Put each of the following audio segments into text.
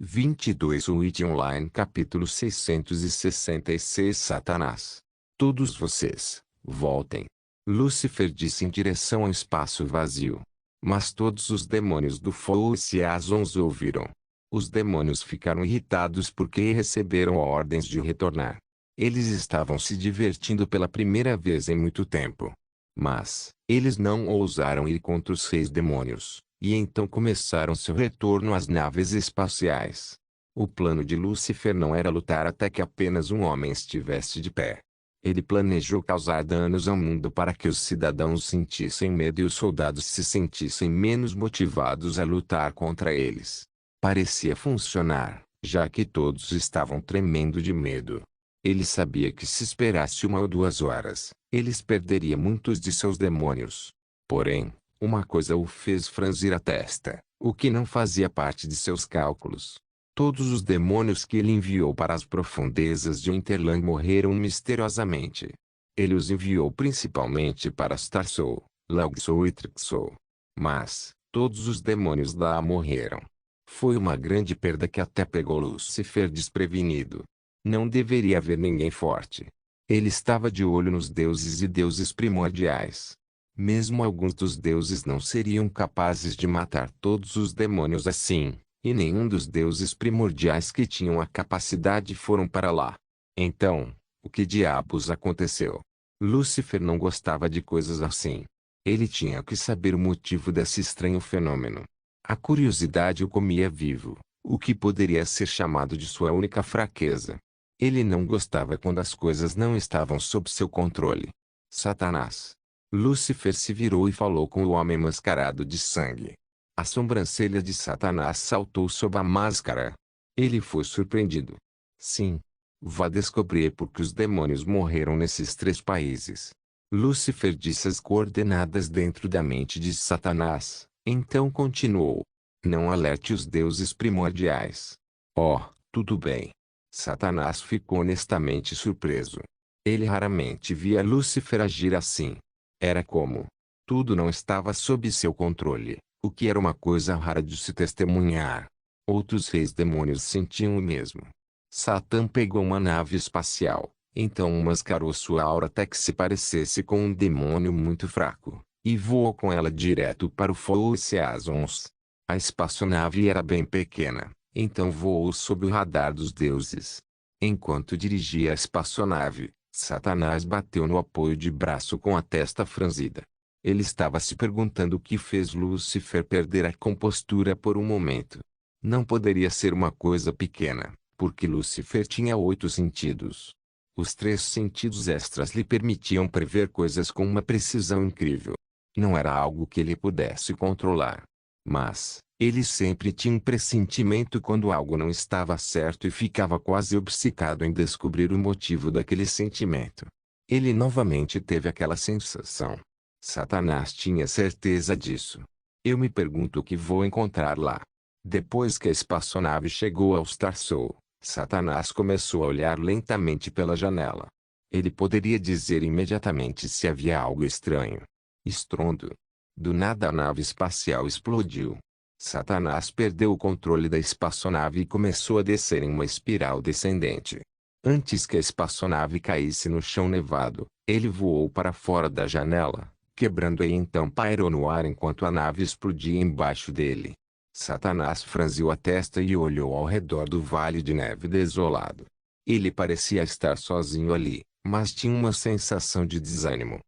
22 Witch Online capítulo 666 Satanás. Todos vocês, voltem. Lúcifer disse em direção ao espaço vazio. Mas todos os demônios do Four-Seasons ouviram. Os demônios ficaram irritados porque receberam ordens de retornar. Eles estavam se divertindo pela primeira vez em muito tempo. Mas, eles não ousaram ir contra os 6 demônios. E então começaram seu retorno às naves espaciais. O plano de Lúcifer não era lutar até que apenas um homem estivesse de pé. Ele planejou causar danos ao mundo para que os cidadãos sentissem medo e os soldados se sentissem menos motivados a lutar contra eles. Parecia funcionar, já que todos estavam tremendo de medo. Ele sabia que se esperasse 1 ou 2 horas, eles perderiam muitos de seus demônios. Porém, uma coisa o fez franzir a testa, o que não fazia parte de seus cálculos. Todos os demônios que ele enviou para as profundezas de Interland morreram misteriosamente. Ele os enviou principalmente para Starsoul, Logsoul e Trixoul. Mas, todos os demônios lá morreram. Foi uma grande perda que até pegou Lúcifer desprevenido. Não deveria haver ninguém forte. Ele estava de olho nos deuses e deuses primordiais. Mesmo alguns dos deuses não seriam capazes de matar todos os demônios assim, e nenhum dos deuses primordiais que tinham a capacidade foram para lá. Então, o que diabos aconteceu? Lúcifer não gostava de coisas assim. Ele tinha que saber o motivo desse estranho fenômeno. A curiosidade o comia vivo, o que poderia ser chamado de sua única fraqueza. Ele não gostava quando as coisas não estavam sob seu controle. Satanás. Lúcifer se virou e falou com o homem mascarado de sangue. A sobrancelha de Satanás saltou sob a máscara. Ele foi surpreendido. Sim. Vá descobrir por que os demônios morreram nesses 3 países. Lúcifer disse as coordenadas dentro da mente de Satanás. Então continuou. Não alerte os deuses primordiais. Oh, tudo bem. Satanás ficou honestamente surpreso. Ele raramente via Lúcifer agir assim. Era como tudo não estava sob seu controle, o que era uma coisa rara de se testemunhar. Outros 6 demônios sentiam o mesmo. Satã pegou uma nave espacial, então mascarou sua aura até que se parecesse com um demônio muito fraco, e voou com ela direto para o Four-Seasons. A espaçonave era bem pequena, então voou sob o radar dos deuses. Enquanto dirigia a espaçonave, Satanás bateu no apoio de braço com a testa franzida. Ele estava se perguntando o que fez Lúcifer perder a compostura por um momento. Não poderia ser uma coisa pequena, porque Lúcifer tinha 8 sentidos. Os 3 sentidos extras lhe permitiam prever coisas com uma precisão incrível. Não era algo que ele pudesse controlar. Mas, ele sempre tinha um pressentimento quando algo não estava certo e ficava quase obcecado em descobrir o motivo daquele sentimento. Ele novamente teve aquela sensação. Satanás tinha certeza disso. Eu me pergunto o que vou encontrar lá. Depois que a espaçonave chegou ao Starsoul, Satanás começou a olhar lentamente pela janela. Ele poderia dizer imediatamente se havia algo estranho. Estrondo. Do nada a nave espacial explodiu. Satanás perdeu o controle da espaçonave e começou a descer em uma espiral descendente. Antes que a espaçonave caísse no chão nevado, ele voou para fora da janela, quebrando-a e então pairou no ar enquanto a nave explodia embaixo dele. Satanás franziu a testa e olhou ao redor do vale de neve desolado. Ele parecia estar sozinho ali, mas tinha uma sensação de desânimo.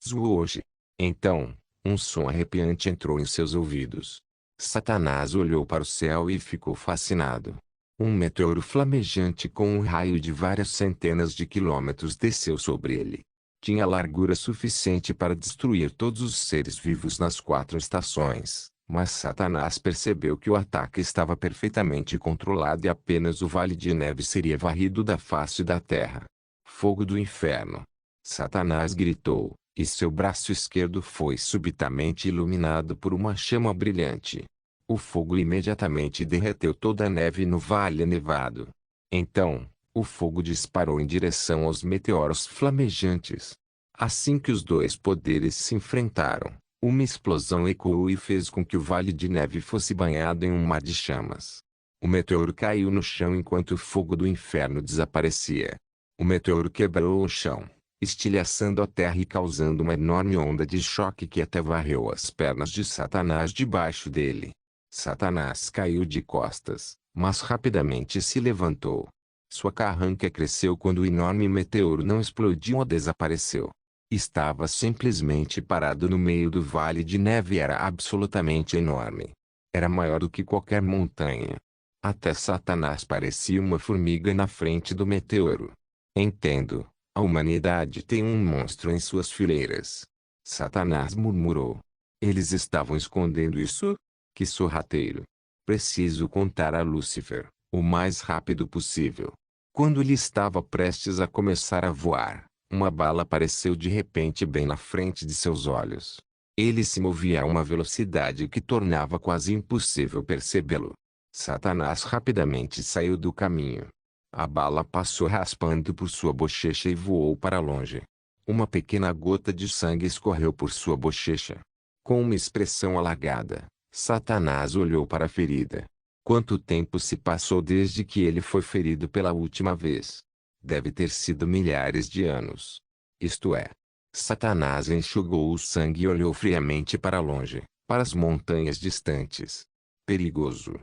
Zwoje. Então, um som arrepiante entrou em seus ouvidos. Satanás olhou para o céu e ficou fascinado. Um meteoro flamejante com um raio de várias centenas de quilômetros desceu sobre ele. Tinha largura suficiente para destruir todos os seres vivos nas 4 estações, mas Satanás percebeu que o ataque estava perfeitamente controlado e apenas o vale de neve seria varrido da face da terra. Fogo do inferno! Satanás gritou. E seu braço esquerdo foi subitamente iluminado por uma chama brilhante. O fogo imediatamente derreteu toda a neve no vale nevado. Então, o fogo disparou em direção aos meteoros flamejantes. Assim que os 2 poderes se enfrentaram, uma explosão ecoou e fez com que o vale de neve fosse banhado em um mar de chamas. O meteoro caiu no chão enquanto o fogo do inferno desaparecia. O meteoro quebrou o chão, estilhaçando a terra e causando uma enorme onda de choque que até varreu as pernas de Satanás debaixo dele. Satanás caiu de costas, mas rapidamente se levantou. Sua carranca cresceu quando o enorme meteoro não explodiu ou desapareceu. Estava simplesmente parado no meio do vale de neve e era absolutamente enorme. Era maior do que qualquer montanha. Até Satanás parecia uma formiga na frente do meteoro. Entendo. A humanidade tem um monstro em suas fileiras. Satanás murmurou. Eles estavam escondendo isso? Que sorrateiro. Preciso contar a Lúcifer, o mais rápido possível. Quando ele estava prestes a começar a voar, uma bala apareceu de repente bem na frente de seus olhos. Ele se movia a uma velocidade que tornava quase impossível percebê-lo. Satanás rapidamente saiu do caminho. A bala passou raspando por sua bochecha e voou para longe. Uma pequena gota de sangue escorreu por sua bochecha. Com uma expressão alagada, Satanás olhou para a ferida. Quanto tempo se passou desde que ele foi ferido pela última vez? Deve ter sido milhares de anos. Isto é. Satanás enxugou o sangue e olhou friamente para longe, para as montanhas distantes. Perigoso.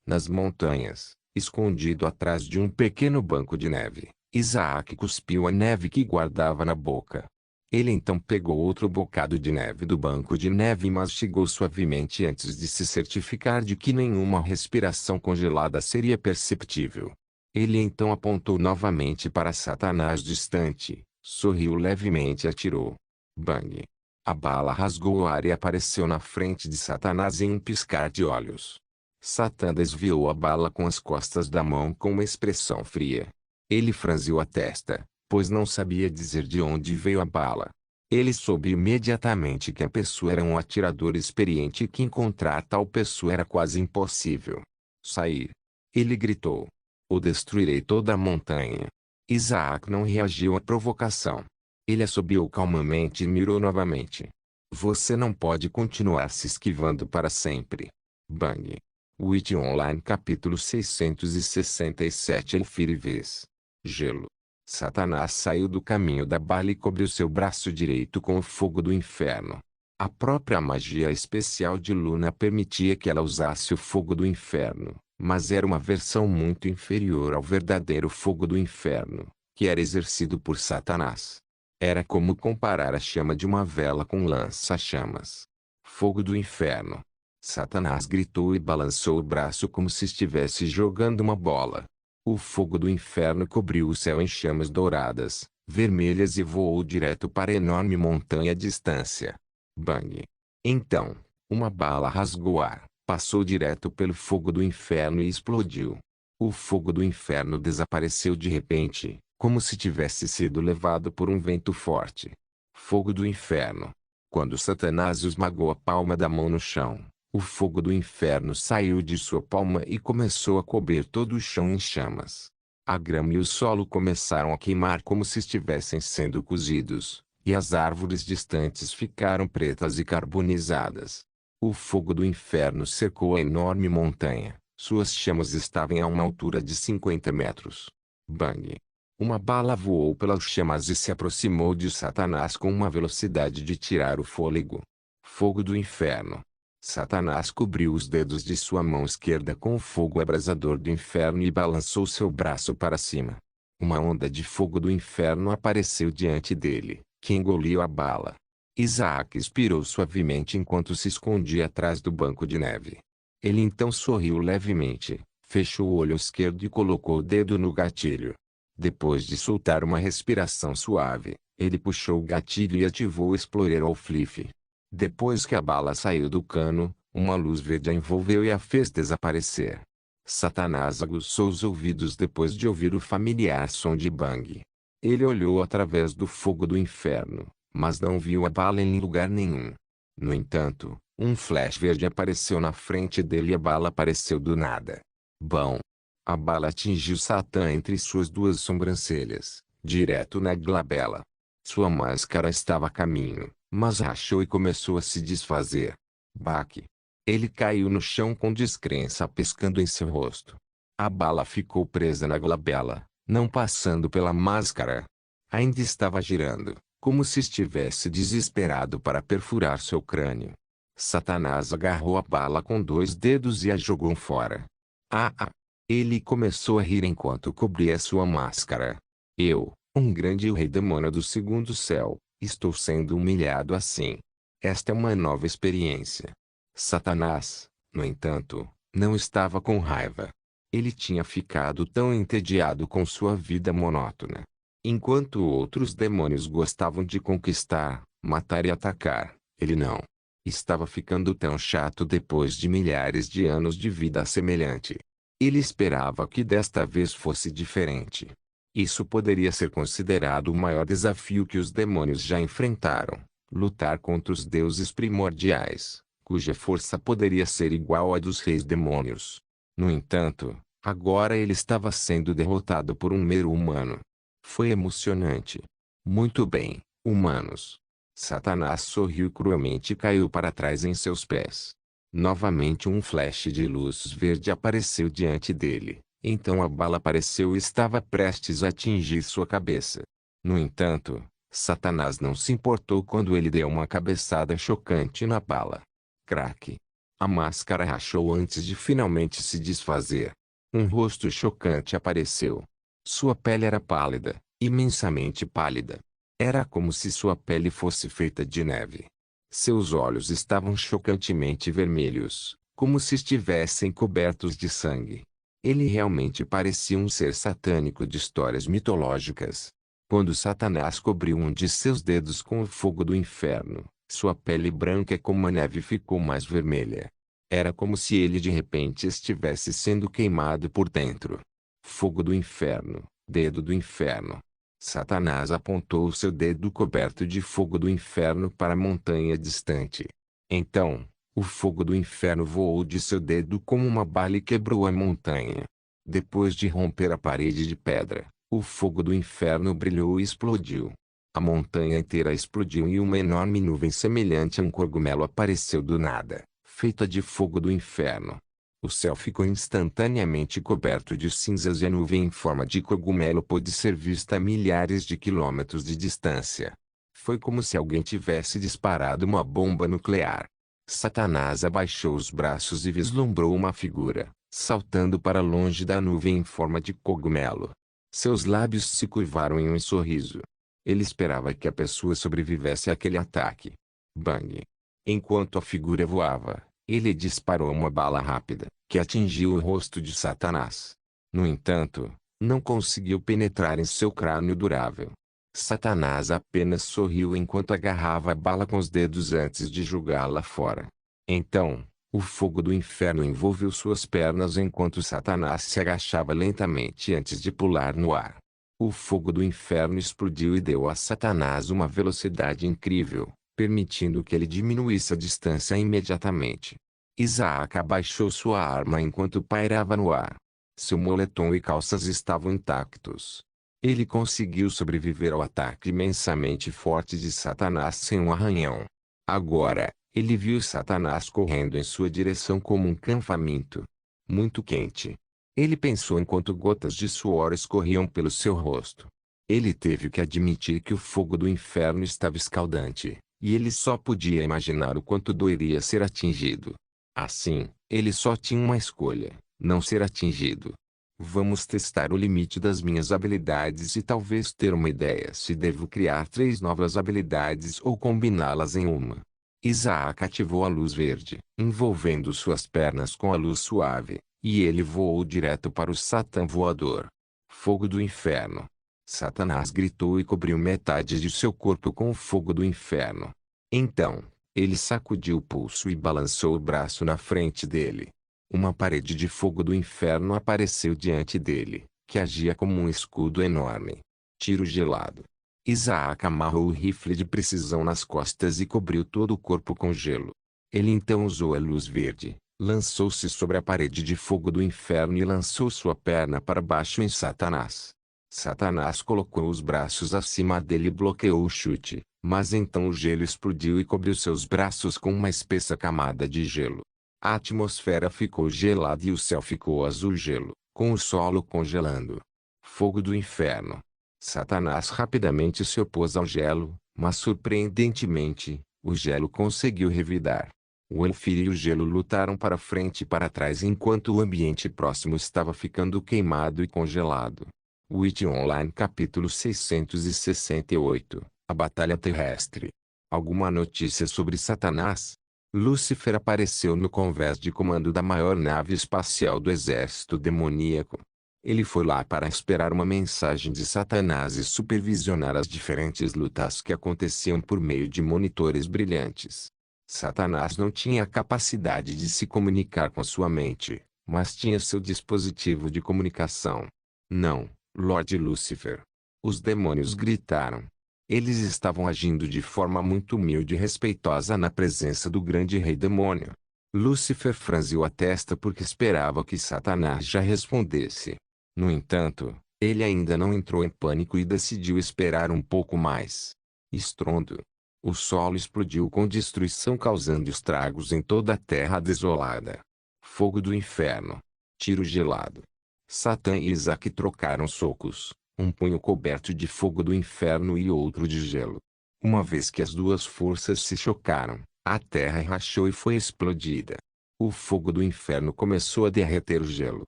Nas montanhas, escondido atrás de um pequeno banco de neve, Isaac cuspiu a neve que guardava na boca. Ele então pegou outro bocado de neve do banco de neve e mastigou suavemente antes de se certificar de que nenhuma respiração congelada seria perceptível. Ele então apontou novamente para Satanás distante, sorriu levemente e atirou. Bang! A bala rasgou o ar e apareceu na frente de Satanás em um piscar de olhos. Satã desviou a bala com as costas da mão com uma expressão fria. Ele franziu a testa, pois não sabia dizer de onde veio a bala. Ele soube imediatamente que a pessoa era um atirador experiente e que encontrar tal pessoa era quase impossível. Sair! Ele gritou. Ou destruirei toda a montanha. Isaac não reagiu à provocação. Ele assobiou calmamente e mirou novamente. Você não pode continuar se esquivando para sempre. Bang! Witch Online capítulo 667 Elfirives. Gelo. Satanás saiu do caminho da bala e cobriu seu braço direito com o fogo do inferno. A própria magia especial de Luna permitia que ela usasse o fogo do inferno, mas era uma versão muito inferior ao verdadeiro fogo do inferno, que era exercido por Satanás. Era como comparar a chama de uma vela com lança-chamas. Fogo do inferno. Satanás gritou e balançou o braço como se estivesse jogando uma bola. O fogo do inferno cobriu o céu em chamas douradas, vermelhas e voou direto para a enorme montanha à distância. Bang! Então, uma bala rasgou o ar, passou direto pelo fogo do inferno e explodiu. O fogo do inferno desapareceu de repente, como se tivesse sido levado por um vento forte. Fogo do inferno. Quando Satanás esmagou a palma da mão no chão, o fogo do inferno saiu de sua palma e começou a cobrir todo o chão em chamas. A grama e o solo começaram a queimar como se estivessem sendo cozidos, e as árvores distantes ficaram pretas e carbonizadas. O fogo do inferno cercou a enorme montanha. Suas chamas estavam a uma altura de 50 metros. Bang! Uma bala voou pelas chamas e se aproximou de Satanás com uma velocidade de tirar o fôlego. Fogo do inferno. Satanás cobriu os dedos de sua mão esquerda com o fogo abrasador do inferno e balançou seu braço para cima. Uma onda de fogo do inferno apareceu diante dele, que engoliu a bala. Isaac expirou suavemente enquanto se escondia atrás do banco de neve. Ele então sorriu levemente, fechou o olho esquerdo e colocou o dedo no gatilho. Depois de soltar uma respiração suave, ele puxou o gatilho e ativou o Explorer ou Flip. Depois que a bala saiu do cano, uma luz verde a envolveu e a fez desaparecer. Satanás aguçou os ouvidos depois de ouvir o familiar som de bang. Ele olhou através do fogo do inferno, mas não viu a bala em lugar nenhum. No entanto, um flash verde apareceu na frente dele e a bala apareceu do nada. Bom! A bala atingiu Satã entre suas duas sobrancelhas, direto na glabela. Sua máscara estava a caminho, mas rachou e começou a se desfazer. Baque! Ele caiu no chão com descrença piscando em seu rosto. A bala ficou presa na glabela, não passando pela máscara. Ainda estava girando, como se estivesse desesperado para perfurar seu crânio. Satanás agarrou a bala com 2 dedos e a jogou fora. Ah, ah! Ele começou a rir enquanto cobria sua máscara. Eu, um grande rei demônio do segundo céu, estou sendo humilhado assim. Esta é uma nova experiência. Satanás, no entanto, não estava com raiva. Ele tinha ficado tão entediado com sua vida monótona. Enquanto outros demônios gostavam de conquistar, matar e atacar, ele não. Estava ficando tão chato depois de milhares de anos de vida semelhante. Ele esperava que desta vez fosse diferente. Isso poderia ser considerado o maior desafio que os demônios já enfrentaram: lutar contra os deuses primordiais, cuja força poderia ser igual à dos reis demônios. No entanto, agora ele estava sendo derrotado por um mero humano. Foi emocionante. Muito bem, humanos. Satanás sorriu cruelmente e caiu para trás em seus pés. Novamente um flash de luz verde apareceu diante dele. Então a bala apareceu e estava prestes a atingir sua cabeça. No entanto, Satanás não se importou quando ele deu uma cabeçada chocante na bala. Crack! A máscara rachou antes de finalmente se desfazer. Um rosto chocante apareceu. Sua pele era pálida, imensamente pálida. Era como se sua pele fosse feita de neve. Seus olhos estavam chocantemente vermelhos, como se estivessem cobertos de sangue. Ele realmente parecia um ser satânico de histórias mitológicas. Quando Satanás cobriu um de seus dedos com o fogo do inferno, sua pele branca como a neve ficou mais vermelha. Era como se ele de repente estivesse sendo queimado por dentro. Fogo do inferno, dedo do inferno. Satanás apontou seu dedo coberto de fogo do inferno para a montanha distante. Então, o fogo do inferno voou de seu dedo como uma bala e quebrou a montanha. Depois de romper a parede de pedra, o fogo do inferno brilhou e explodiu. A montanha inteira explodiu e uma enorme nuvem semelhante a um cogumelo apareceu do nada, feita de fogo do inferno. O céu ficou instantaneamente coberto de cinzas e a nuvem em forma de cogumelo pôde ser vista a milhares de quilômetros de distância. Foi como se alguém tivesse disparado uma bomba nuclear. Satanás abaixou os braços e vislumbrou uma figura, saltando para longe da nuvem em forma de cogumelo. Seus lábios se curvaram em um sorriso. Ele esperava que a pessoa sobrevivesse àquele ataque. Bang! Enquanto a figura voava, ele disparou uma bala rápida, que atingiu o rosto de Satanás. No entanto, não conseguiu penetrar em seu crânio durável. Satanás apenas sorriu enquanto agarrava a bala com os dedos antes de jogá-la fora. Então, o fogo do inferno envolveu suas pernas enquanto Satanás se agachava lentamente antes de pular no ar. O fogo do inferno explodiu e deu a Satanás uma velocidade incrível, permitindo que ele diminuísse a distância imediatamente. Isaac abaixou sua arma enquanto pairava no ar. Seu moletom e calças estavam intactos. Ele conseguiu sobreviver ao ataque imensamente forte de Satanás sem um arranhão. Agora, ele viu Satanás correndo em sua direção como um cão faminto. Muito quente. Ele pensou enquanto gotas de suor escorriam pelo seu rosto. Ele teve que admitir que o fogo do inferno estava escaldante, e ele só podia imaginar o quanto doeria ser atingido. Assim, ele só tinha uma escolha: não ser atingido. Vamos testar o limite das minhas habilidades e talvez ter uma ideia se devo criar 3 novas habilidades ou combiná-las em uma. Isaac ativou a luz verde, envolvendo suas pernas com a luz suave, e ele voou direto para o Satã voador. Fogo do inferno. Satanás gritou e cobriu metade de seu corpo com o fogo do inferno. Então, ele sacudiu o pulso e balançou o braço na frente dele. Uma parede de fogo do inferno apareceu diante dele, que agia como um escudo enorme. Tiro gelado. Isaac amarrou o rifle de precisão nas costas e cobriu todo o corpo com gelo. Ele então usou a luz verde, lançou-se sobre a parede de fogo do inferno e lançou sua perna para baixo em Satanás. Satanás colocou os braços acima dele e bloqueou o chute, mas então o gelo explodiu e cobriu seus braços com uma espessa camada de gelo. A atmosfera ficou gelada e o céu ficou azul gelo, com o solo congelando. Fogo do inferno. Satanás rapidamente se opôs ao gelo, mas surpreendentemente, o gelo conseguiu revidar. O Enfer e o gelo lutaram para frente e para trás enquanto o ambiente próximo estava ficando queimado e congelado. Witch Online capítulo 668. A Batalha Terrestre. Alguma notícia sobre Satanás? Lúcifer apareceu no convés de comando da maior nave espacial do exército demoníaco. Ele foi lá para esperar uma mensagem de Satanás e supervisionar as diferentes lutas que aconteciam por meio de monitores brilhantes. Satanás não tinha a capacidade de se comunicar com sua mente, mas tinha seu dispositivo de comunicação. Não, Lord Lúcifer. Os demônios gritaram. Eles estavam agindo de forma muito humilde e respeitosa na presença do grande rei demônio. Lúcifer franziu a testa porque esperava que Satanás já respondesse. No entanto, ele ainda não entrou em pânico e decidiu esperar um pouco mais. Estrondo. O solo explodiu com destruição causando estragos em toda a terra desolada. Fogo do inferno. Tiro gelado. Satã e Isaac trocaram socos, um punho coberto de fogo do inferno e outro de gelo. Uma vez que as duas forças se chocaram, a terra rachou e foi explodida. O fogo do inferno começou a derreter o gelo,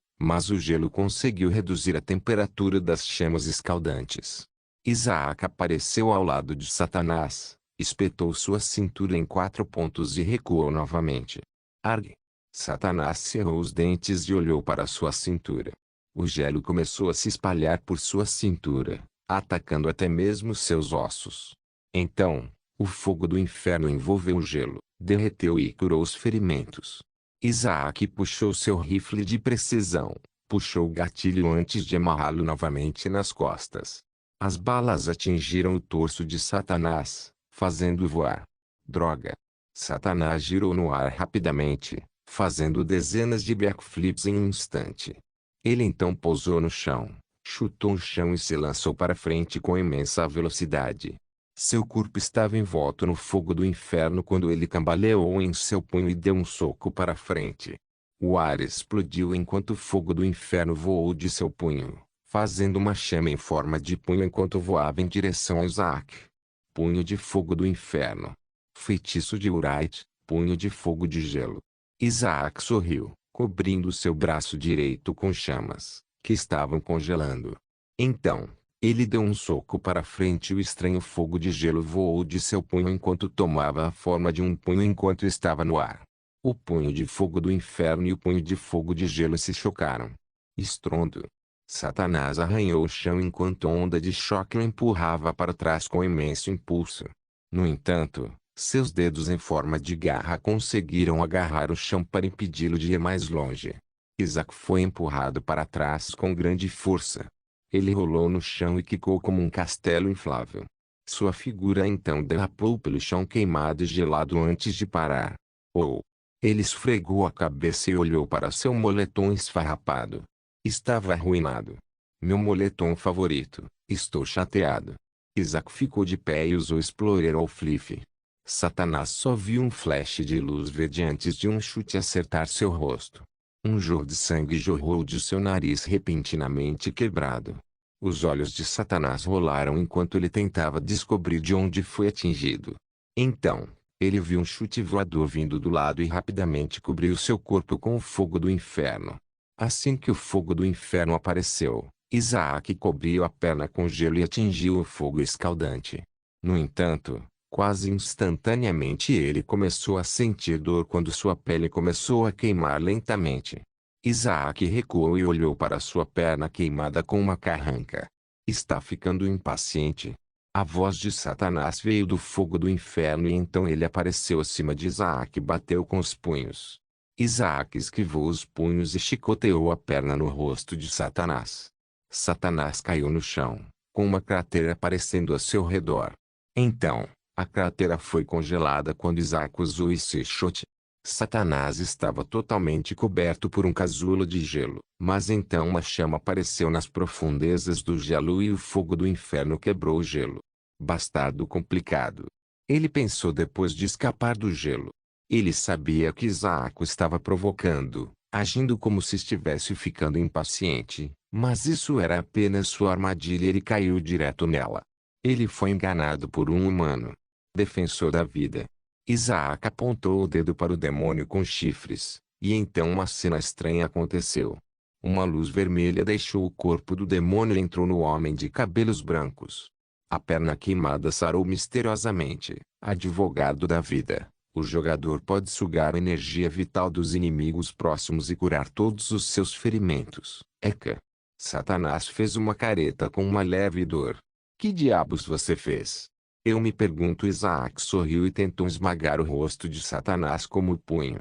mas o gelo conseguiu reduzir a temperatura das chamas escaldantes. Isaac apareceu ao lado de Satanás, espetou sua cintura em 4 pontos e recuou novamente. Arg! Satanás cerrou os dentes e olhou para sua cintura. O gelo começou a se espalhar por sua cintura, atacando até mesmo seus ossos. Então, o fogo do inferno envolveu o gelo, derreteu e curou os ferimentos. Isaac puxou seu rifle de precisão, puxou o gatilho antes de amarrá-lo novamente nas costas. As balas atingiram o torso de Satanás, fazendo-o voar. Droga! Satanás girou no ar rapidamente, fazendo dezenas de backflips em um instante. Ele então pousou no chão, chutou o chão e se lançou para frente com imensa velocidade. Seu corpo estava envolto no fogo do inferno quando ele cambaleou em seu punho e deu um soco para frente. O ar explodiu enquanto o fogo do inferno voou de seu punho, fazendo uma chama em forma de punho enquanto voava em direção a Isaac. Punho de fogo do inferno. Feitiço de Urite, punho de fogo de gelo. Isaac sorriu, cobrindo seu braço direito com chamas, que estavam congelando. Então, ele deu um soco para frente e o estranho fogo de gelo voou de seu punho enquanto tomava a forma de um punho enquanto estava no ar. O punho de fogo do inferno e o punho de fogo de gelo se chocaram. Estrondo. Satanás arranhou o chão enquanto onda de choque o empurrava para trás com imenso impulso. No entanto, seus dedos em forma de garra conseguiram agarrar o chão para impedi-lo de ir mais longe. Isaac foi empurrado para trás com grande força. Ele rolou no chão e quicou como um castelo inflável. Sua figura então derrapou pelo chão queimado e gelado antes de parar. Oh! Ele esfregou a cabeça e olhou para seu moletom esfarrapado. Estava arruinado. Meu moletom favorito, estou chateado. Isaac ficou de pé e usou Explorer ou Fliff. Satanás só viu um flash de luz verde antes de um chute acertar seu rosto. Um jorro de sangue jorrou de seu nariz repentinamente quebrado. Os olhos de Satanás rolaram enquanto ele tentava descobrir de onde foi atingido. Então, ele viu um chute voador vindo do lado e rapidamente cobriu seu corpo com o fogo do inferno. Assim que o fogo do inferno apareceu, Isaac cobriu a perna com gelo e atingiu o fogo escaldante. No entanto, quase instantaneamente ele começou a sentir dor quando sua pele começou a queimar lentamente. Isaac recuou e olhou para sua perna queimada com uma carranca. Está ficando impaciente. A voz de Satanás veio do fogo do inferno e então ele apareceu acima de Isaac e bateu com os punhos. Isaac esquivou os punhos e chicoteou a perna no rosto de Satanás. Satanás caiu no chão, com uma cratera aparecendo a seu redor. Então, a cratera foi congelada quando Isaac usou esse chute. Satanás estava totalmente coberto por um casulo de gelo, mas então uma chama apareceu nas profundezas do gelo e o fogo do inferno quebrou o gelo. Bastardo complicado. Ele pensou depois de escapar do gelo. Ele sabia que Isaac estava provocando, agindo como se estivesse ficando impaciente, mas isso era apenas sua armadilha e ele caiu direto nela. Ele foi enganado por um humano, defensor da vida. Isaac apontou o dedo para o demônio com chifres, e então uma cena estranha aconteceu. Uma luz vermelha deixou o corpo do demônio e entrou no homem de cabelos brancos. A perna queimada sarou misteriosamente. Advogado da vida, o jogador pode sugar a energia vital dos inimigos próximos e curar todos os seus ferimentos. Eca! Satanás fez uma careta com uma leve dor. Que diabos você fez? Eu me pergunto. Isaac sorriu e tentou esmagar o rosto de Satanás como punho.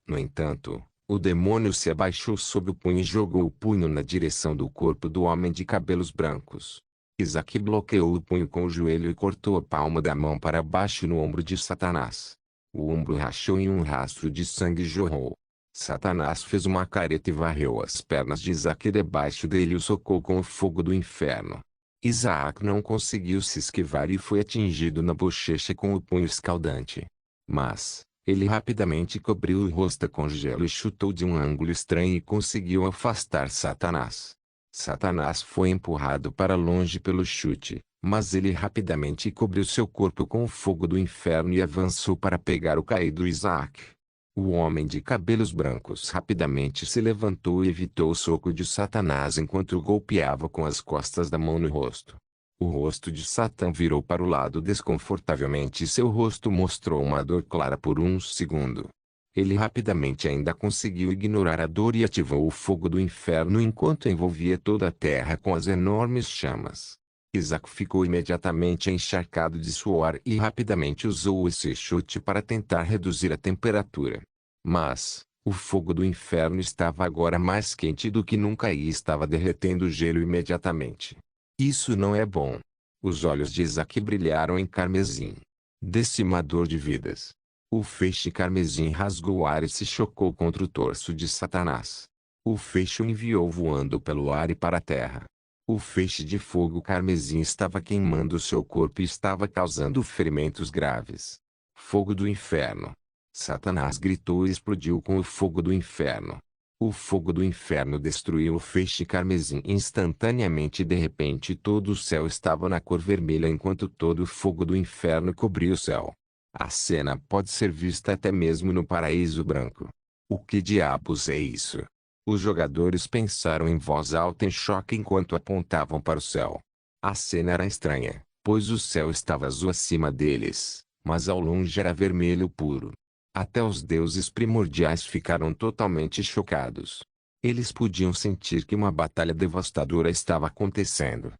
No entanto, o demônio se abaixou sob o punho e jogou o punho na direção do corpo do homem de cabelos brancos. Isaac bloqueou o punho com o joelho e cortou a palma da mão para baixo no ombro de Satanás. O ombro rachou e um rastro de sangue jorrou. Satanás fez uma careta e varreu as pernas de Isaac debaixo dele e o socou com o fogo do inferno. Isaac não conseguiu se esquivar e foi atingido na bochecha com o punho escaldante. Mas, ele rapidamente cobriu o rosto com gelo e chutou de um ângulo estranho e conseguiu afastar Satanás. Satanás foi empurrado para longe pelo chute, mas ele rapidamente cobriu seu corpo com o fogo do inferno e avançou para pegar o caído Isaac. O homem de cabelos brancos rapidamente se levantou e evitou o soco de Satanás enquanto o golpeava com as costas da mão no rosto. O rosto de Satã virou para o lado desconfortavelmente e seu rosto mostrou uma dor clara por um segundo. Ele rapidamente ainda conseguiu ignorar a dor e ativou o fogo do inferno enquanto envolvia toda a terra com as enormes chamas. Isaac ficou imediatamente encharcado de suor e rapidamente usou esse chute para tentar reduzir a temperatura. Mas, o fogo do inferno estava agora mais quente do que nunca e estava derretendo o gelo imediatamente. Isso não é bom. Os olhos de Isaac brilharam em carmesim. Decimador de vidas. O feixe carmesim rasgou o ar e se chocou contra o torso de Satanás. O feixe o enviou voando pelo ar e para a terra. O feixe de fogo carmesim estava queimando seu corpo e estava causando ferimentos graves. Fogo do inferno. Satanás gritou e explodiu com o fogo do inferno. O fogo do inferno destruiu o feixe carmesim instantaneamente e de repente todo o céu estava na cor vermelha enquanto todo o fogo do inferno cobria o céu. A cena pode ser vista até mesmo no Paraíso Branco. O que diabos é isso? Os jogadores pensaram em voz alta em choque enquanto apontavam para o céu. A cena era estranha, pois o céu estava azul acima deles, mas ao longe era vermelho puro. Até os deuses primordiais ficaram totalmente chocados. Eles podiam sentir que uma batalha devastadora estava acontecendo.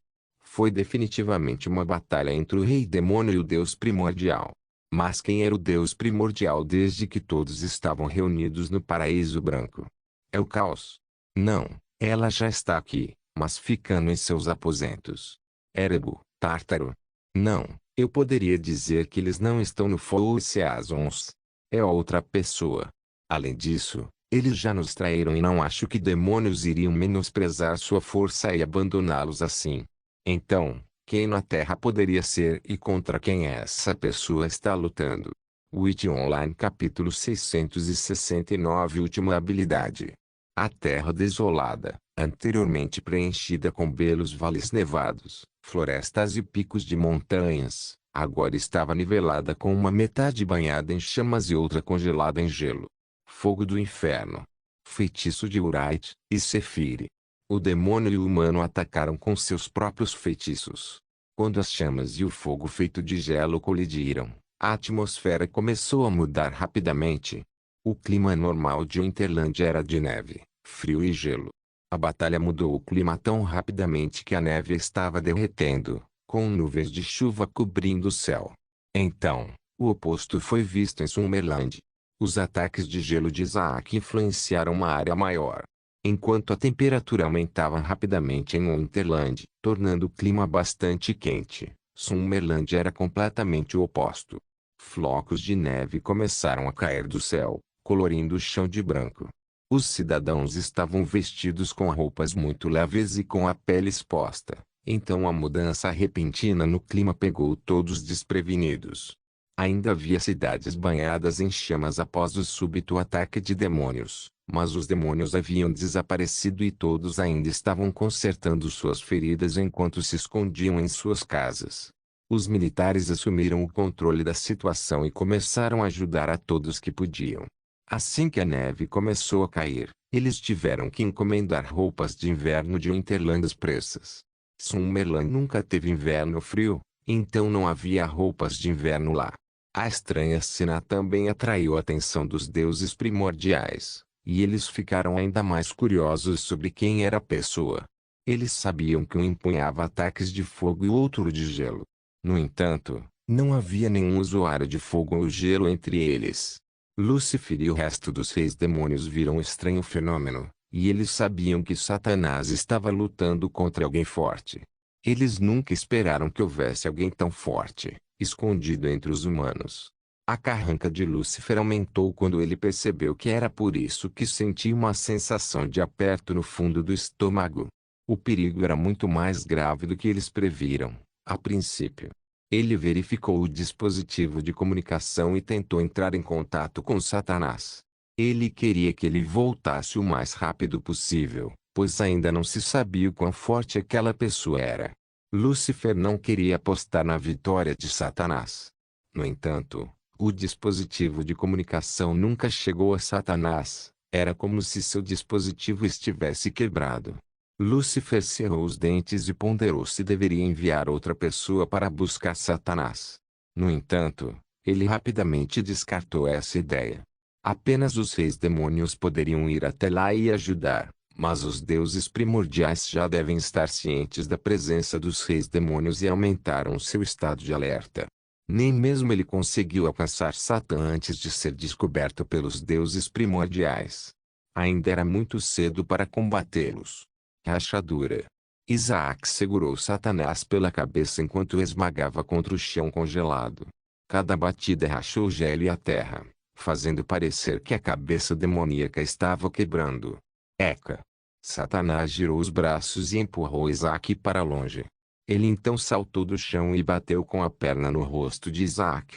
Foi definitivamente uma batalha entre o rei demônio e o deus primordial. Mas quem era o deus primordial desde que todos estavam reunidos no Paraíso Branco? É o caos. Não, ela já está aqui, mas ficando em seus aposentos. Erebo, Tártaro. Não, eu poderia dizer que eles não estão no Four-Seasons. É outra pessoa. Além disso, eles já nos traíram e não acho que demônios iriam menosprezar sua força e abandoná-los assim. Então, quem na Terra poderia ser e contra quem essa pessoa está lutando? Witch Online capítulo 669 Última habilidade. A terra desolada, anteriormente preenchida com belos vales nevados, florestas e picos de montanhas, agora estava nivelada com uma metade banhada em chamas e outra congelada em gelo. Fogo do inferno. Feitiço de Urite e Sefire. O demônio e o humano atacaram com seus próprios feitiços. Quando as chamas e o fogo feito de gelo colidiram, a atmosfera começou a mudar rapidamente. O clima normal de Winterland era de neve, frio e gelo. A batalha mudou o clima tão rapidamente que a neve estava derretendo, com nuvens de chuva cobrindo o céu. Então, o oposto foi visto em Summerland. Os ataques de gelo de Isaac influenciaram uma área maior. Enquanto a temperatura aumentava rapidamente em Winterland, tornando o clima bastante quente, Summerland era completamente o oposto. Flocos de neve começaram a cair do céu, colorindo o chão de branco. Os cidadãos estavam vestidos com roupas muito leves e com a pele exposta, então a mudança repentina no clima pegou todos desprevenidos. Ainda havia cidades banhadas em chamas após o súbito ataque de demônios, Mas os demônios haviam desaparecido e todos ainda estavam consertando suas feridas enquanto se escondiam em suas casas. Os militares assumiram o controle da situação e começaram a ajudar a todos que podiam. Assim que a neve começou a cair, eles tiveram que encomendar roupas de inverno de Winterland pressas. Summerland nunca teve inverno frio, então não havia roupas de inverno lá. A estranha cena também atraiu a atenção dos deuses primordiais, e eles ficaram ainda mais curiosos sobre quem era a pessoa. Eles sabiam que um empunhava ataques de fogo e outro de gelo. No entanto, não havia nenhum usuário de fogo ou gelo entre eles. Lúcifer e o resto dos reis demônios viram o estranho fenômeno, e eles sabiam que Satanás estava lutando contra alguém forte. Eles nunca esperaram que houvesse alguém tão forte, escondido entre os humanos. A carranca de Lúcifer aumentou quando ele percebeu que era por isso que sentia uma sensação de aperto no fundo do estômago. O perigo era muito mais grave do que eles previram, a princípio. Ele verificou o dispositivo de comunicação e tentou entrar em contato com Satanás. Ele queria que ele voltasse o mais rápido possível, pois ainda não se sabia o quão forte aquela pessoa era. Lúcifer não queria apostar na vitória de Satanás. No entanto, o dispositivo de comunicação nunca chegou a Satanás. Era como se seu dispositivo estivesse quebrado. Lúcifer cerrou os dentes e ponderou se deveria enviar outra pessoa para buscar Satanás. No entanto, ele rapidamente descartou essa ideia. Apenas os reis demônios poderiam ir até lá e ajudar, mas os deuses primordiais já devem estar cientes da presença dos reis demônios e aumentaram seu estado de alerta. Nem mesmo ele conseguiu alcançar Satã antes de ser descoberto pelos deuses primordiais. Ainda era muito cedo para combatê-los. Rachadura. Isaac segurou Satanás pela cabeça enquanto esmagava contra o chão congelado. Cada batida rachou o gelo e a terra, fazendo parecer que a cabeça demoníaca estava quebrando. Eca! Satanás girou os braços e empurrou Isaac para longe. Ele então saltou do chão e bateu com a perna no rosto de Isaac.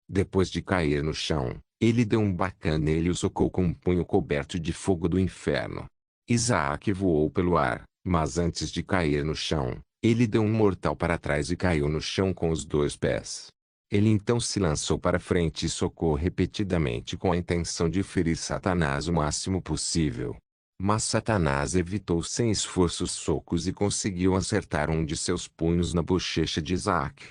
Depois de cair no chão, ele deu um bacana nele e o socou com um punho coberto de fogo do inferno. Isaac voou pelo ar, mas antes de cair no chão, ele deu um mortal para trás e caiu no chão com os dois pés. Ele então se lançou para frente e socou repetidamente com a intenção de ferir Satanás o máximo possível. Mas Satanás evitou sem esforço os socos e conseguiu acertar um de seus punhos na bochecha de Isaac.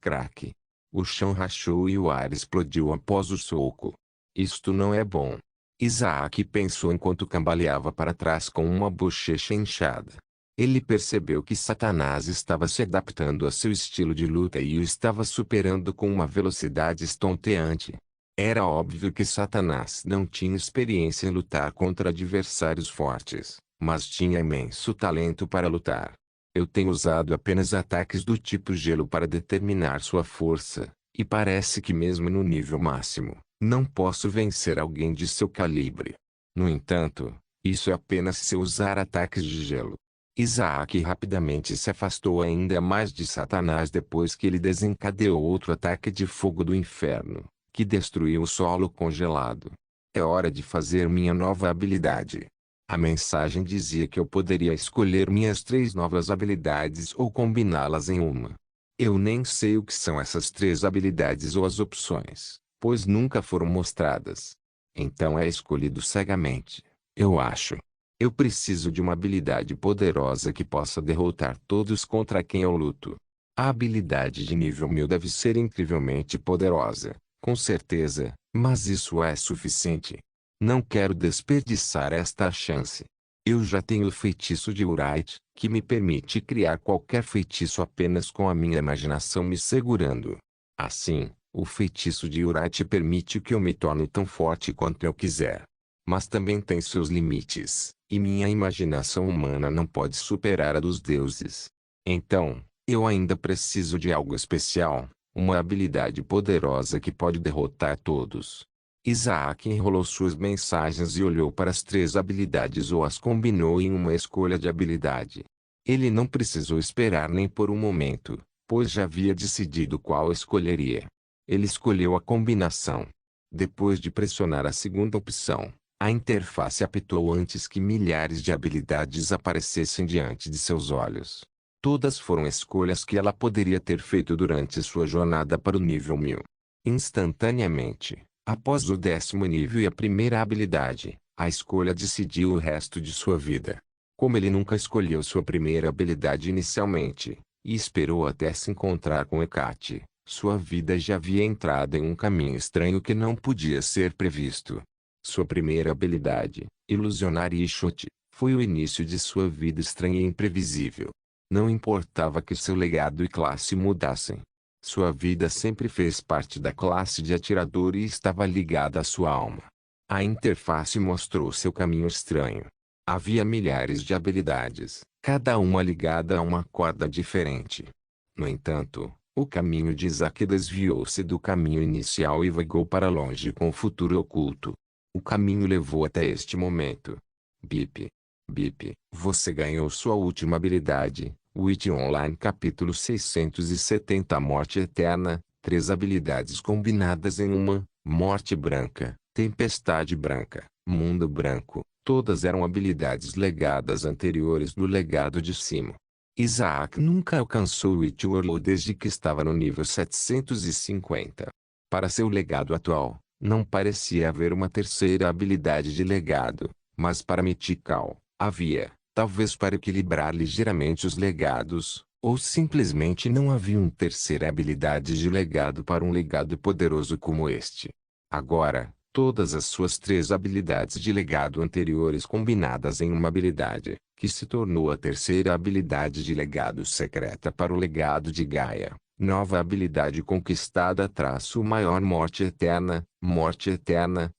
Craque! O chão rachou e o ar explodiu após o soco. Isto não é bom. Isaac pensou enquanto cambaleava para trás com uma bochecha inchada. Ele percebeu que Satanás estava se adaptando a seu estilo de luta e o estava superando com uma velocidade estonteante. Era óbvio que Satanás não tinha experiência em lutar contra adversários fortes, mas tinha imenso talento para lutar. Eu tenho usado apenas ataques do tipo gelo para determinar sua força, e parece que mesmo no nível máximo, não posso vencer alguém de seu calibre. No entanto, isso é apenas se eu usar ataques de gelo. Isaac rapidamente se afastou ainda mais de Satanás depois que ele desencadeou outro ataque de fogo do inferno, que destruiu o solo congelado. É hora de fazer minha nova habilidade. A mensagem dizia que eu poderia escolher minhas 3 novas habilidades ou combiná-las em uma. Eu nem sei o que são essas 3 habilidades ou as opções, pois nunca foram mostradas. Então é escolhido cegamente, eu acho. Eu preciso de uma habilidade poderosa que possa derrotar todos contra quem eu luto. A habilidade de nível 1000 deve ser incrivelmente poderosa, com certeza, mas isso é suficiente. Não quero desperdiçar esta chance. Eu já tenho o feitiço de Uright, que me permite criar qualquer feitiço apenas com a minha imaginação me segurando. Assim, o feitiço de Uright permite que eu me torne tão forte quanto eu quiser. Mas também tem seus limites, e minha imaginação humana não pode superar a dos deuses. Então, eu ainda preciso de algo especial, uma habilidade poderosa que pode derrotar todos. Isaac enrolou suas mensagens e olhou para as 3 habilidades ou as combinou em uma escolha de habilidade. Ele não precisou esperar nem por um momento, pois já havia decidido qual escolheria. Ele escolheu a combinação. Depois de pressionar a segunda opção, A interface apitou antes que milhares de habilidades aparecessem diante de seus olhos. Todas foram escolhas que ela poderia ter feito durante sua jornada para o nível 1000. Instantaneamente, após o 10º nível e a primeira habilidade, a escolha decidiu o resto de sua vida. Como ele nunca escolheu sua primeira habilidade inicialmente, e esperou até se encontrar com Hecate, sua vida já havia entrado em um caminho estranho que não podia ser previsto. Sua primeira habilidade, Ilusionar Ishot, foi o início de sua vida estranha e imprevisível. Não importava que seu legado e classe mudassem. Sua vida sempre fez parte da classe de atirador e estava ligada à sua alma. A interface mostrou seu caminho estranho. Havia milhares de habilidades, cada uma ligada a uma corda diferente. No entanto, o caminho de Isaac desviou-se do caminho inicial e vagou para longe com o futuro oculto. O caminho levou até este momento. Bip. Bip. Você ganhou sua última habilidade, Witch Online capítulo 670 Morte Eterna, 3 habilidades combinadas em uma, Morte Branca, Tempestade Branca, Mundo Branco, todas eram habilidades legadas anteriores do legado de cima. Isaac nunca alcançou o Witch Warlord desde que estava no nível 750. Para seu legado atual, não parecia haver uma terceira habilidade de legado, mas para Mythical, havia, talvez para equilibrar ligeiramente os legados, ou simplesmente não havia uma terceira habilidade de legado para um legado poderoso como este. Agora, todas as suas 3 habilidades de legado anteriores combinadas em uma habilidade, que se tornou a terceira habilidade de legado secreta para o legado de Gaia. Nova habilidade conquistada traço maior morte eterna,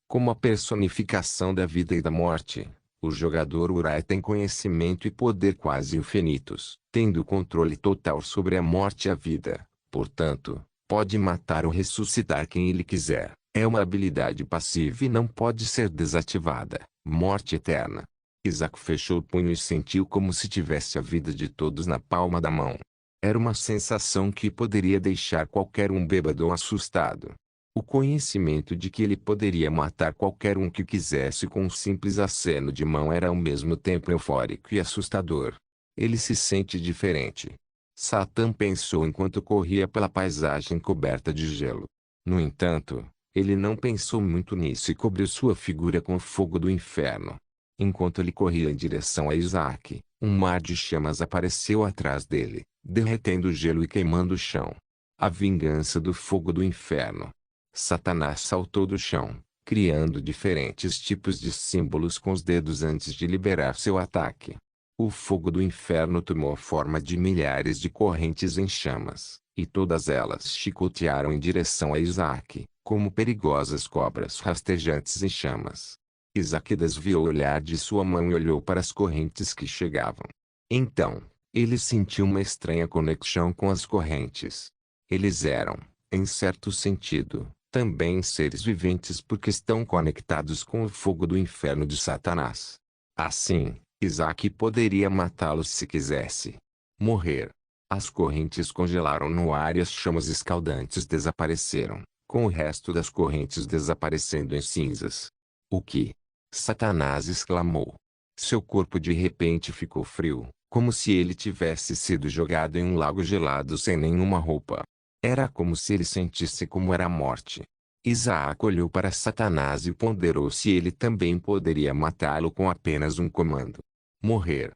como a personificação da vida e da morte. O jogador Urai tem conhecimento e poder quase infinitos, tendo controle total sobre a morte e a vida. Portanto, pode matar ou ressuscitar quem ele quiser. É uma habilidade passiva e não pode ser desativada. Morte eterna. Isaac fechou o punho e sentiu como se tivesse a vida de todos na palma da mão. Era uma sensação que poderia deixar qualquer um bêbado ou assustado. O conhecimento de que ele poderia matar qualquer um que quisesse com um simples aceno de mão era ao mesmo tempo eufórico e assustador. Ele se sente diferente. Satã pensou enquanto corria pela paisagem coberta de gelo. No entanto, ele não pensou muito nisso e cobriu sua figura com o fogo do inferno. Enquanto ele corria em direção a Isaac, um mar de chamas apareceu atrás dele, derretendo o gelo e queimando o chão. A vingança do fogo do inferno. Satanás saltou do chão, criando diferentes tipos de símbolos com os dedos antes de liberar seu ataque. O fogo do inferno tomou a forma de milhares de correntes em chamas, e todas elas chicotearam em direção a Isaac, como perigosas cobras rastejantes em chamas. Isaac desviou o olhar de sua mão e olhou para as correntes que chegavam. Então, ele sentiu uma estranha conexão com as correntes. Eles eram, em certo sentido, também seres viventes porque estão conectados com o fogo do inferno de Satanás. Assim, Isaac poderia matá-los se quisesse. Morrer. As correntes congelaram no ar e as chamas escaldantes desapareceram, com o resto das correntes desaparecendo em cinzas. O que? Satanás exclamou. Seu corpo de repente ficou frio, como se ele tivesse sido jogado em um lago gelado sem nenhuma roupa. Era como se ele sentisse como era a morte. Isaac olhou para Satanás e ponderou se ele também poderia matá-lo com apenas um comando. Morrer.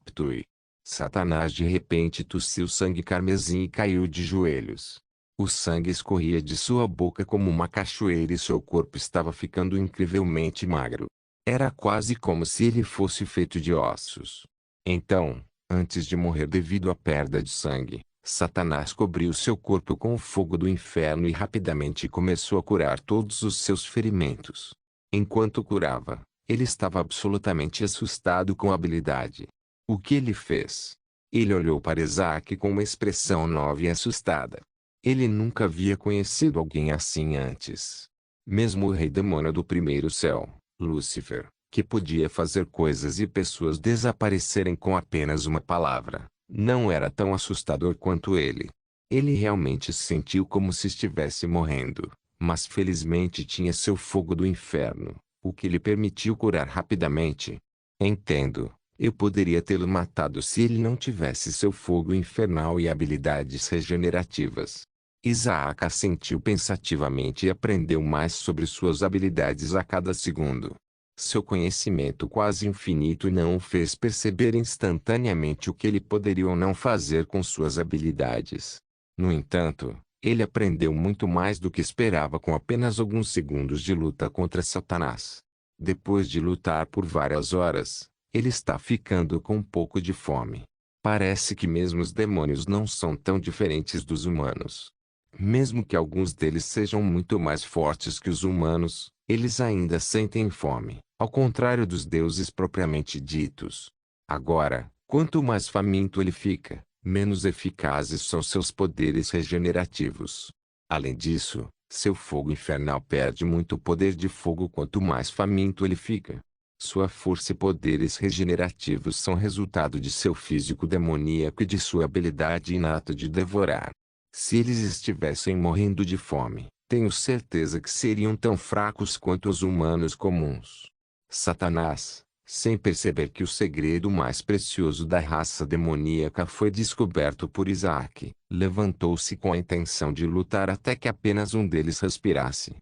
Ptui. Satanás de repente tossiu sangue carmesim e caiu de joelhos. O sangue escorria de sua boca como uma cachoeira e seu corpo estava ficando incrivelmente magro. Era quase como se ele fosse feito de ossos. Então, antes de morrer devido à perda de sangue, Satanás cobriu seu corpo com o fogo do inferno e rapidamente começou a curar todos os seus ferimentos. Enquanto curava, ele estava absolutamente assustado com a habilidade. O que ele fez? Ele olhou para Isaac com uma expressão nova e assustada. Ele nunca havia conhecido alguém assim antes. Mesmo o rei demônio do primeiro céu, Lúcifer, que podia fazer coisas e pessoas desaparecerem com apenas uma palavra, não era tão assustador quanto ele. Ele realmente se sentiu como se estivesse morrendo, mas felizmente tinha seu fogo do inferno, o que lhe permitiu curar rapidamente. Entendo. Eu poderia tê-lo matado se ele não tivesse seu fogo infernal e habilidades regenerativas. Isaac assentiu pensativamente e aprendeu mais sobre suas habilidades a cada segundo. Seu conhecimento quase infinito não o fez perceber instantaneamente o que ele poderia ou não fazer com suas habilidades. No entanto, ele aprendeu muito mais do que esperava com apenas alguns segundos de luta contra Satanás. Depois de lutar por várias horas, ele está ficando com um pouco de fome. Parece que mesmo os demônios não são tão diferentes dos humanos. Mesmo que alguns deles sejam muito mais fortes que os humanos, eles ainda sentem fome, ao contrário dos deuses propriamente ditos. Agora, quanto mais faminto ele fica, menos eficazes são seus poderes regenerativos. Além disso, seu fogo infernal perde muito poder de fogo quanto mais faminto ele fica. Sua força e poderes regenerativos são resultado de seu físico demoníaco e de sua habilidade inata de devorar. Se eles estivessem morrendo de fome, tenho certeza que seriam tão fracos quanto os humanos comuns. Satanás, sem perceber que o segredo mais precioso da raça demoníaca foi descoberto por Isaac, levantou-se com a intenção de lutar até que apenas um deles respirasse.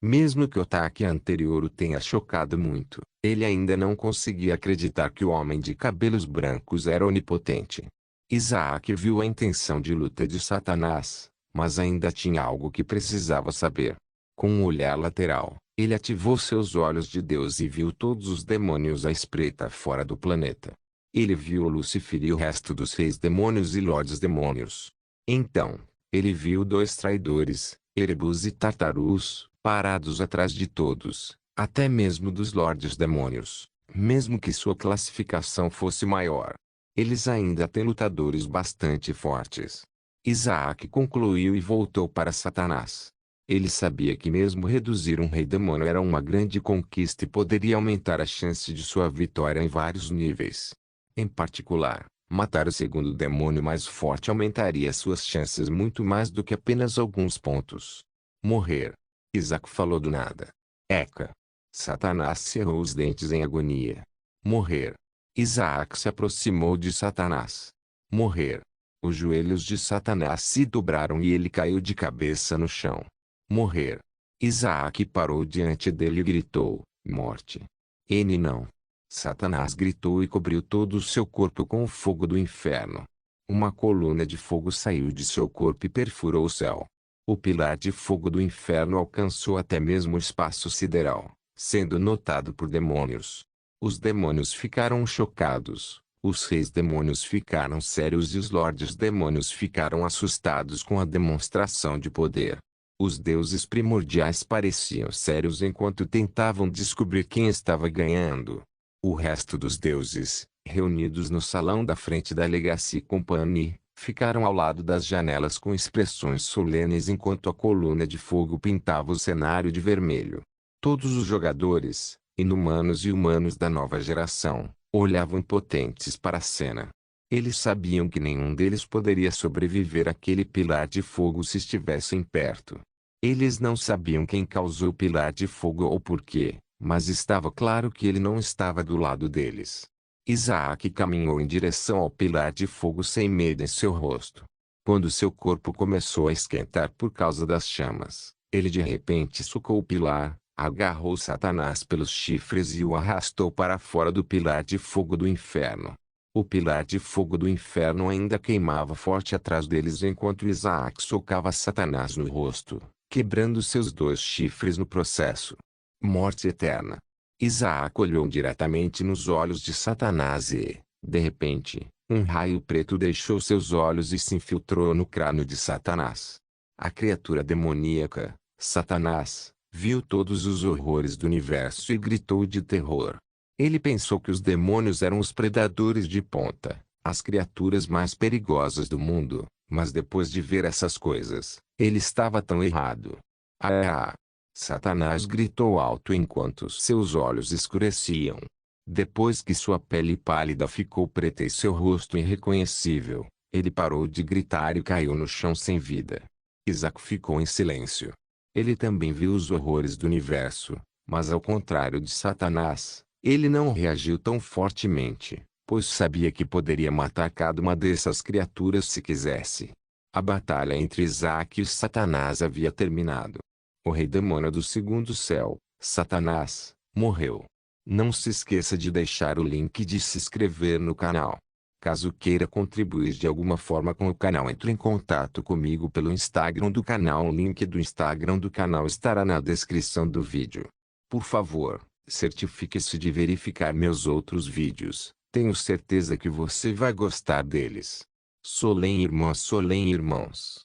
Mesmo que o ataque anterior o tenha chocado muito, ele ainda não conseguia acreditar que o homem de cabelos brancos era onipotente. Isaac viu a intenção de luta de Satanás, mas ainda tinha algo que precisava saber. Com um olhar lateral, ele ativou seus olhos de Deus e viu todos os demônios à espreita fora do planeta. Ele viu Lúcifer e o resto dos reis demônios e lordes demônios. Então, ele viu dois traidores, Erebus e Tartarus, parados atrás de todos, até mesmo dos lordes demônios, mesmo que sua classificação fosse maior. Eles ainda têm lutadores bastante fortes. Isaac concluiu e voltou para Satanás. Ele sabia que mesmo reduzir um rei demônio era uma grande conquista e poderia aumentar a chance de sua vitória em vários níveis. Em particular, matar o segundo demônio mais forte aumentaria suas chances muito mais do que apenas alguns pontos. Morrer. Isaac falou do nada. Eca. Satanás cerrou os dentes em agonia. Morrer. Isaac se aproximou de Satanás. Morrer. Os joelhos de Satanás se dobraram e ele caiu de cabeça no chão. Morrer. Isaac parou diante dele e gritou, morte. Ele não. Satanás gritou e cobriu todo o seu corpo com o fogo do inferno. Uma coluna de fogo saiu de seu corpo e perfurou o céu. O pilar de fogo do inferno alcançou até mesmo o espaço sideral, sendo notado por demônios. Os demônios ficaram chocados, os reis demônios ficaram sérios e os lordes demônios ficaram assustados com a demonstração de poder. Os deuses primordiais pareciam sérios enquanto tentavam descobrir quem estava ganhando. O resto dos deuses, reunidos no salão da frente da Legacy Company, ficaram ao lado das janelas com expressões solenes enquanto a coluna de fogo pintava o cenário de vermelho. Todos os jogadores, inumanos e humanos da nova geração, olhavam impotentes para a cena. Eles sabiam que nenhum deles poderia sobreviver àquele pilar de fogo se estivessem perto. Eles não sabiam quem causou o pilar de fogo ou por quê, mas estava claro que ele não estava do lado deles. Isaac caminhou em direção ao pilar de fogo sem medo em seu rosto. Quando seu corpo começou a esquentar por causa das chamas, ele de repente socou o pilar, agarrou Satanás pelos chifres e o arrastou para fora do pilar de fogo do inferno. O pilar de fogo do inferno ainda queimava forte atrás deles enquanto Isaac socava Satanás no rosto, quebrando seus dois chifres no processo. Morte eterna. Isaac olhou diretamente nos olhos de Satanás e, de repente, um raio preto deixou seus olhos e se infiltrou no crânio de Satanás. A criatura demoníaca, Satanás, viu todos os horrores do universo e gritou de terror. Ele pensou que os demônios eram os predadores de ponta, as criaturas mais perigosas do mundo, mas depois de ver essas coisas, ele estava tão errado. Ah! Satanás gritou alto enquanto seus olhos escureciam. Depois que sua pele pálida ficou preta e seu rosto irreconhecível, ele parou de gritar e caiu no chão sem vida. Isaac ficou em silêncio. Ele também viu os horrores do universo, Mas ao contrário de Satanás, ele não reagiu tão fortemente, pois sabia que poderia matar cada uma dessas criaturas se quisesse. A batalha entre Isaac e Satanás havia terminado. O rei demônio do segundo céu, Satanás, morreu. Não se esqueça de deixar o link e de se inscrever no canal. Caso queira contribuir de alguma forma com o canal, entre em contato comigo pelo Instagram do canal. O link do Instagram do canal estará na descrição do vídeo. Por favor, certifique-se de verificar meus outros vídeos. Tenho certeza que você vai gostar deles. Solém irmãos.